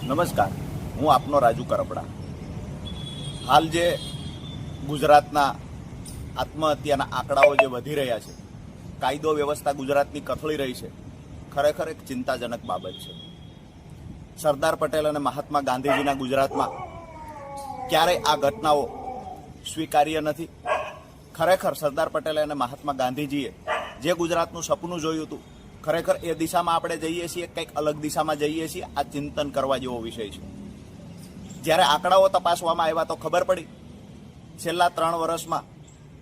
નમસ્કાર, હું આપનો રાજુ કરપડા. હાલ જે ગુજરાતના આત્મહત્યાના આંકડાઓ જે વધી રહ્યા છે, કાયદો વ્યવસ્થા ગુજરાતની કથળી રહી છે, ખરેખર એક ચિંતાજનક બાબત છે. સરદાર પટેલ અને મહાત્મા ગાંધીજીના ગુજરાતમાં ક્યારેય આ ઘટનાઓ સ્વીકાર્ય નથી. ખરેખર સરદાર પટેલે અને મહાત્મા ગાંધીજીએ જે ગુજરાતનું સપનું જોયું હતું, ખરેખર એ દિશામાં આપણે જઈએ છીએ, કંઈક અલગ દિશામાં જઈએ છીએ. આ ચિંતન કરવા જેવો વિષય છે. જ્યારે આંકડાઓ તપાસવામાં આવ્યા તો ખબર પડી છેલ્લા 3 વર્ષમાં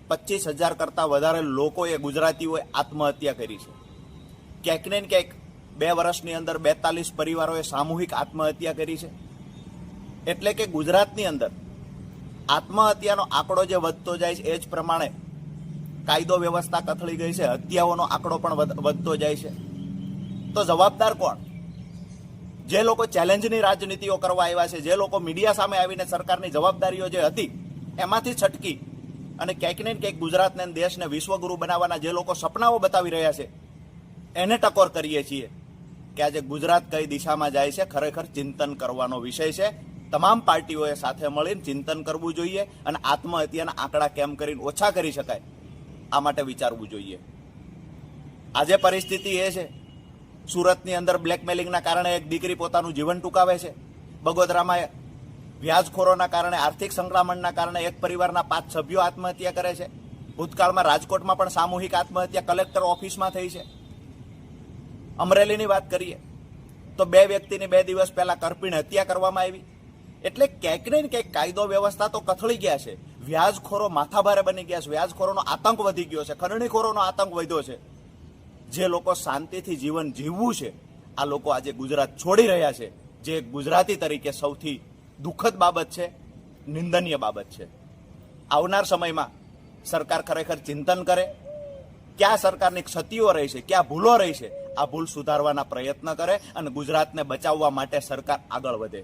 25,000 કરતાં વધારે લોકોએ, ગુજરાતીઓએ આત્મહત્યા કરી છે. ક્યાંક ને ક્યાંક 2 વર્ષની અંદર 42 પરિવારોએ સામૂહિક આત્મહત્યા કરી છે. એટલે કે ગુજરાતની અંદર આત્મહત્યાનો આંકડો જે વધતો જાય છે, એ જ પ્રમાણે કાયદો વ્યવસ્થા કથળી ગઈ છે, હત્યાઓનો આંકડો પણ વધતો જાય છે. તો જવાબદાર કોણ? જે લોકો ચેલેન્જની રાજનીતિઓ કરવા આવ્યા છે, જે લોકો મીડિયા સામે આવીને સરકારની જવાબદારીઓ જે હતી એમાંથી છટકી અને ક્યાંક ને ક્યાંક ગુજરાતને, દેશને વિશ્વગુરુ બનાવવાના જે લોકો સપનાઓ બતાવી રહ્યા છે, એને ટકોર કરીએ છીએ કે આજે ગુજરાત કઈ દિશામાં જાય છે. ખરેખર ચિંતન કરવાનો વિષય છે. તમામ પાર્ટીઓએ સાથે મળીને ચિંતન કરવું જોઈએ અને આત્મહત્યાના આંકડા કેમ કરીને ઓછા કરી શકાય આ માટે વિચારવું જોઈએ. આજે પરિસ્થિતિ એ છે, સુરતની અંદર બ્લેકમેલિંગના કારણે એક દીકરી પોતાનું જીવન ટૂંકાવે છે. બગોદરામાં વ્યાજખોરોના કારણે, આર્થિક સંકળામણના કારણે એક પરિવારના 5 સભ્યો આત્મહત્યા કરે છે. ભૂતકાળમાં રાજકોટમાં પણ સામૂહિક આત્મહત્યા કલેક્ટર ઓફિસમાં થઈ છે. અમરેલીની વાત કરીએ તો 2 વ્યક્તિની 2 દિવસ પહેલા કરપીણ હત્યા કરવામાં આવી. એટલે ક્યાંક ને ક્યાંક કાયદો વ્યવસ્થા તો કથળી ગયા છે. વ્યાજખોરો માથાભારે બની ગયા છે. વ્યાજખોરોનો આતંક વધી ગયો છે. ખંડણીખોરોનો આતંક વધ્યો છે. જે લોકો શાંતિથી જીવન જીવવું છે, આ લોકો આજે ગુજરાત છોડી રહ્યા છે, જે ગુજરાતી તરીકે સૌથી દુઃખદ બાબત છે, નિંદનીય બાબત છે. આવનાર સમયમાં સરકાર ખરેખર ચિંતન કરે, ક્યાં સરકારની ક્ષતિઓ રહી છે, ક્યાં ભૂલો રહી છે, આ ભૂલ સુધારવાના પ્રયત્ન કરે અને ગુજરાતને બચાવવા માટે સરકાર આગળ વધે.